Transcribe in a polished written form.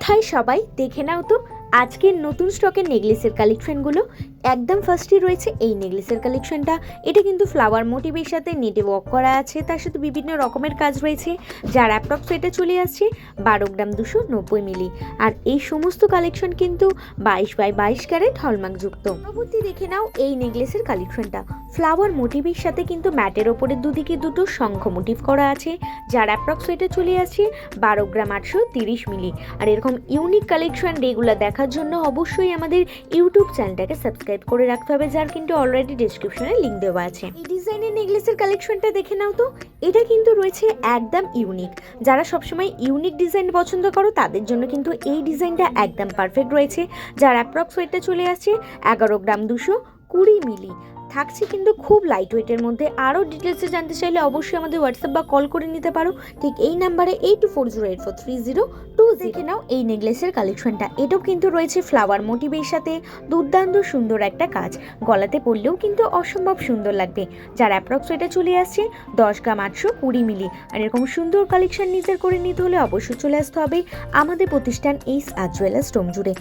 কোথায় সবাই দেখে নাও তো আজকের নতুন স্টকের নেকলেসের কালেকশনগুলো। একদম ফার্স্টই রয়েছে এই নেকলেসের কালেকশনটা। এটা কিন্তু ফ্লাওয়ার মোটিভের সাথে নেটে ওয়ার্ক করা আছে, তার সাথে বিভিন্ন রকমের কাজ রয়েছে, যার অ্যাপ্রক্স এটা চলে আসছে 12 গ্রাম 290 মিলি। আর এই সমস্ত কালেকশন কিন্তু 22x22 ক্যারেট হলমার্কযুক্ত। পরবর্তী দেখে নাও এই নেকলেসের কালেকশনটা। ফ্লাওয়ার মোটিভের সাথে কিন্তু ম্যাটের ওপরে দুদিকে দুটো শঙ্খ মোটিভ করা আছে, যার অ্যাপ্রক্স এটা চলে আসছে 12 গ্রাম 830 মিলি। আর এরকম ইউনিক কালেকশন রেগুলার দেখার জন্য অবশ্যই আমাদের ইউটিউব চ্যানেলটাকে সাবস্ক্রাইব করে রাখতে হবে, যার কিন্তু অলরেডি ডেসক্রিপশনে লিঙ্ক দেওয়া আছে। এই ডিজাইনের নেকলেসের কালেকশনটা দেখে নাও তো। এটা কিন্তু রয়েছে একদম ইউনিক। যারা সবসময় ইউনিক ডিজাইন পছন্দ করো তাদের জন্য কিন্তু এই ডিজাইনটা একদম পারফেক্ট রয়েছে, যার অ্যাপ্রক্স ওয়েটটা চলে আসছে 11 গ্রাম 220 মিলি। থাকছে কিন্তু খুব লাইট ওয়েটের মধ্যে। আরও ডিটেলসে জানতে চাইলে অবশ্যই আমাদের হোয়াটসঅ্যাপ বা কল করে নিতে পারো, ঠিক এই নাম্বারে 8240843020। দেখে নাও এই নেকলেসের কালেকশনটা। এটাও কিন্তু রয়েছে ফ্লাওয়ার মোটিভের সাথে দুর্দান্ত সুন্দর একটা কাজ, গলাতে পরলেও কিন্তু অসম্ভব সুন্দর লাগবে, যার অ্যাপ্রক্স এটা চলে আসছে 10 গ্রাম 820 মিলি। আর এরকম সুন্দর কালেকশন নিজের করে নিতে হলে অবশ্যই চলে আসতে হবে আমাদের প্রতিষ্ঠান এইস আজ জুয়েলার্স জুড়ে।